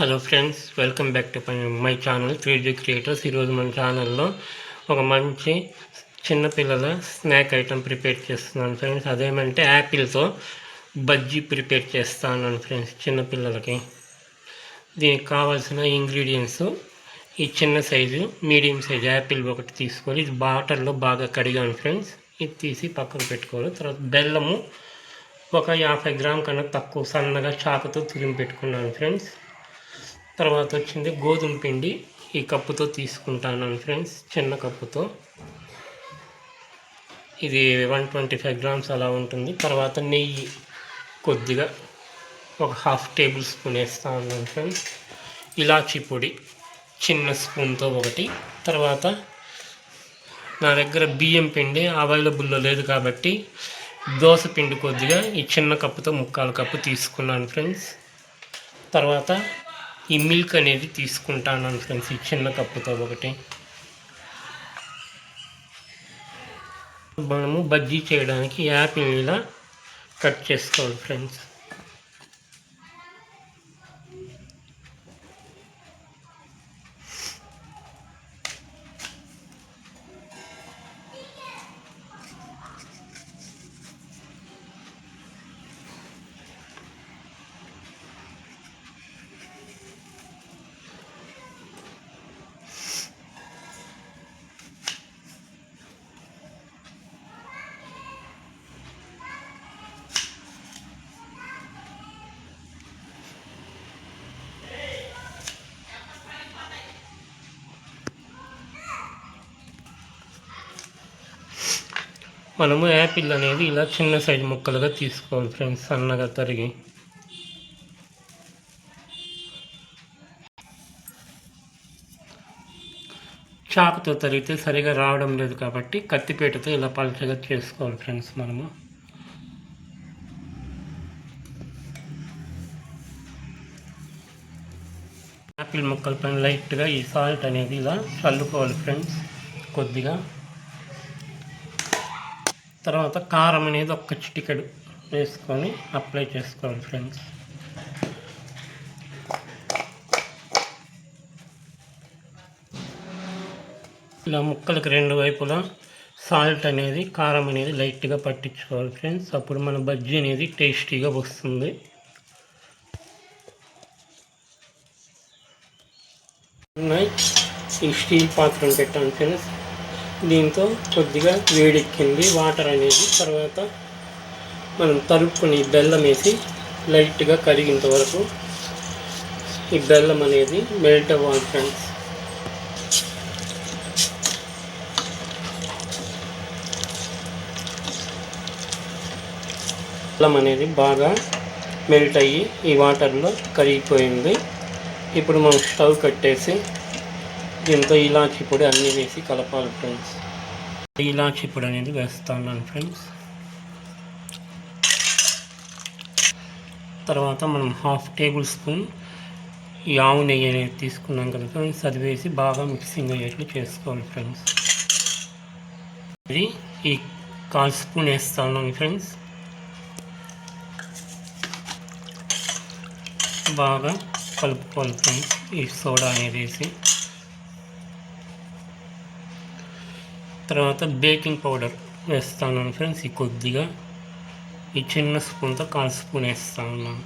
Hello friends, welcome back to my channel 3D creators. ఈరోజు మన ఛానల్లో ఒక మంచి చిన్నపిల్లల స్నాక్ ఐటెం ప్రిపేర్ చేస్తున్నాను ఫ్రెండ్స్. అదేమంటే యాపిల్తో బజ్జీ ప్రిపేర్ చేస్తాను ఫ్రెండ్స్ చిన్నపిల్లలకి. దీనికి కావాల్సిన ఇంగ్రీడియంట్స్ ఈ చిన్న సైజు మీడియం సైజు యాపిల్ ఒకటి తీసుకోవాలి. ఇది వాటర్లో బాగా కడిగాను ఫ్రెండ్స్. ఇది తీసి పక్కన పెట్టుకోవాలి. తర్వాత బెల్లము ఒక 50 గ్రాముల కన్నా తక్కువ సన్నగా చాకుతో తురిమి పెట్టుకున్నాను ఫ్రెండ్స్. తర్వాత వచ్చింది గోధుమ పిండి. ఈ కప్పుతో తీసుకుంటాను ఫ్రెండ్స్, చిన్న కప్పుతో. ఇది 125 గ్రామ్స్ అలా ఉంటుంది. తర్వాత నెయ్యి కొద్దిగా ఒక 1/2 టేబుల్ స్పూన్ వేస్తాను ఫ్రెండ్స్. ఇలాచీ పొడి చిన్న స్పూన్తో ఒకటి. తర్వాత నా దగ్గర బియ్యం పిండి అవైలబుల్లో లేదు కాబట్టి దోశ పిండి కొద్దిగా ఈ చిన్న కప్పుతో 3/4 కప్పు తీసుకున్నాను ఫ్రెండ్స్. తర్వాత ఈ మిల్క్ అనేది తీసుకుంటాను ఫ్రెండ్స్, ఈ చిన్న కప్పుతో ఒకటి. మనము బజ్జీ చేయడానికి యాపిల్ ఇలా కట్ చేసుకోవాలి ఫ్రెండ్స్. మనము యాపిల్ అనేది ఇలా చిన్న సైజు ముక్కలుగా తీసుకోవాలి ఫ్రెండ్స్, సన్నగా తరిగి. చాకుతో తరిగితే సరిగా రావడం లేదు కాబట్టి కత్తిపేటతో ఇలా పలచగా చేసుకోవాలి ఫ్రెండ్స్. మనము యాపిల్ ముక్కల పైన లైట్గా ఈ సాల్ట్ అనేది ఇలా చల్లుకోవాలి ఫ్రెండ్స్ కొద్దిగా. తర్వాత కారం అనేది ఒక్క చిటికెడు వేసుకొని అప్లై చేసుకోవాలి ఫ్రెండ్స్. ఇలా ముక్కలకి రెండు వైపులా సాల్ట్ అనేది కారం అనేది లైట్గా పట్టించుకోవాలి ఫ్రెండ్స్. అప్పుడు మన బజ్జీ అనేది టేస్టీగా వస్తుంది. ఈ స్టీల్ పాత్రను పెట్టాను ఫ్రెండ్స్. దీంతో కొద్దిగా వేడెక్కింది వాటర్ అనేది. తర్వాత మనం తరుపుకొని బెల్లం వేసి లైట్గా కరిగేంత వరకు ఈ బెల్లం అనేది మెల్ట్ అవ్వాలి ఫ్రెండ్స్. బెల్లం అనేది బాగా మెల్ట్ అయ్యి ఈ వాటర్లో కరిగిపోయింది. ఇప్పుడు మనం స్టవ్ కట్టేసి దీంతో ఇలాచీ పొడి అన్నీ వేసి కలపాలి ఫ్రెండ్స్. ఇలాచీ పొడి అనేది వేస్తాను ఫ్రెండ్స్. తర్వాత మనం 1/2 టేబుల్ స్పూన్ ఈ ఆవు నెయ్యి అనేది తీసుకున్నాం కదా ఫ్రెండ్స్, అది వేసి బాగా మిక్సింగ్ అయ్యేట్లు చేసుకోవాలి ఫ్రెండ్స్. ఇది ఈ 1/4 స్పూన్ వేస్తాను ఫ్రెండ్స్. బాగా కలుపుకోవాలి ఫ్రెండ్స్ ఈ సోడా అనేది వేసి. తర్వాత బేకింగ్ పౌడర్ వేస్తాను ఫ్రెండ్స్. ఈ కొద్దిగా ఈ చిన్న స్పూన్తో 1/4 స్పూన్ వేస్తా ఉన్నాను.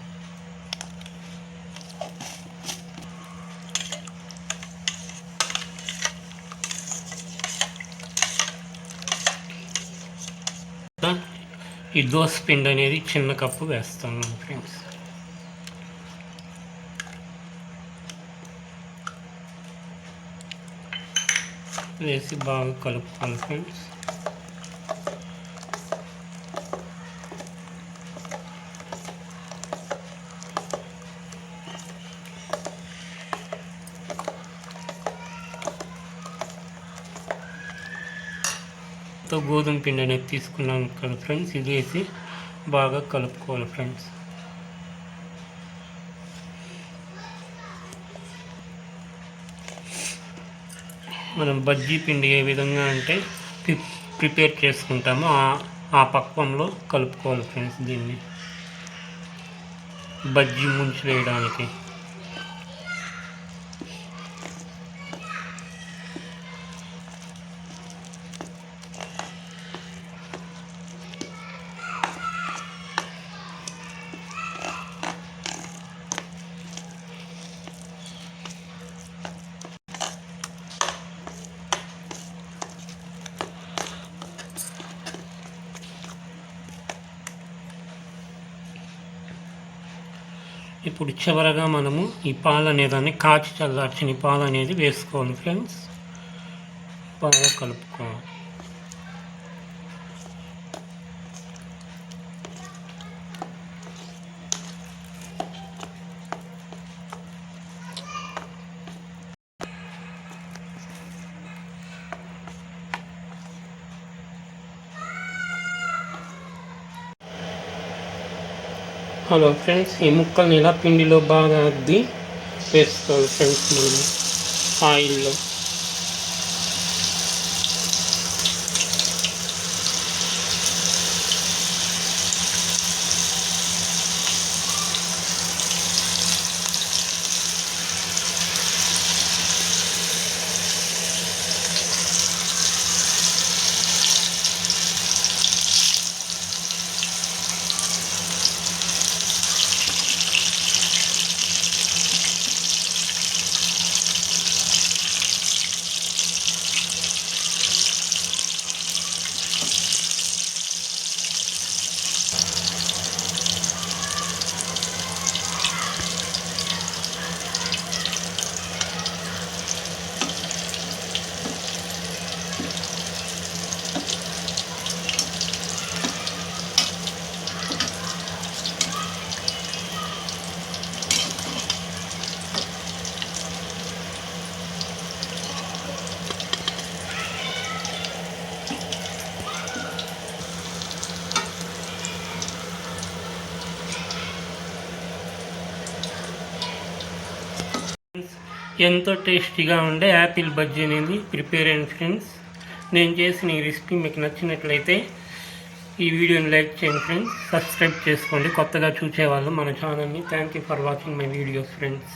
ఈ దోస పిండి అనేది చిన్న కప్పు వేస్తాను ఫ్రెండ్స్. వేసి బాగా కలుపుకోవాలి ఫ్రెండ్స్. గోధుమ పిండి అనేది తీసుకున్నాను కదా ఫ్రెండ్స్, ఇది వేసి బాగా కలుపుకోవాలి ఫ్రెండ్స్. మనం బజ్జీ పిండి ఏ విధంగా అంటే ప్రిపేర్ చేసుకుంటామో ఆ పక్వంలో కలుపుకోవాలి ఫ్రెండ్స్ దీన్ని బజ్జీ ముంచి వేయడానికి. ఇప్పుడు చివరగా మనము ఈ పాలు అనేదాన్ని కాచి చల్లార్చిన పాలు అనేది వేసుకోవాలి ఫ్రెండ్స్. బాగా కలుపుకోవాలి. హలో ఫ్రెండ్స్, ఈ ముక్కల్ని ఇలా పిండిలో బాగా అద్ది వేసుకోవాలి ఫ్రెండ్స్. మనం ఆయిల్లో ఎంతో టేస్టీగా ఉండే యాపిల్ బజ్జీ అనేది ప్రిపేర్ అయింది ఫ్రెండ్స్. నేను చేసిన ఈ రెసిపీ మీకు నచ్చినట్లయితే ఈ వీడియోని లైక్ చేయండి ఫ్రెండ్స్. సబ్స్క్రైబ్ చేసుకోండి కొత్తగా చూసేవాళ్ళు మన ఛానల్ని. Thank you for watching my videos friends.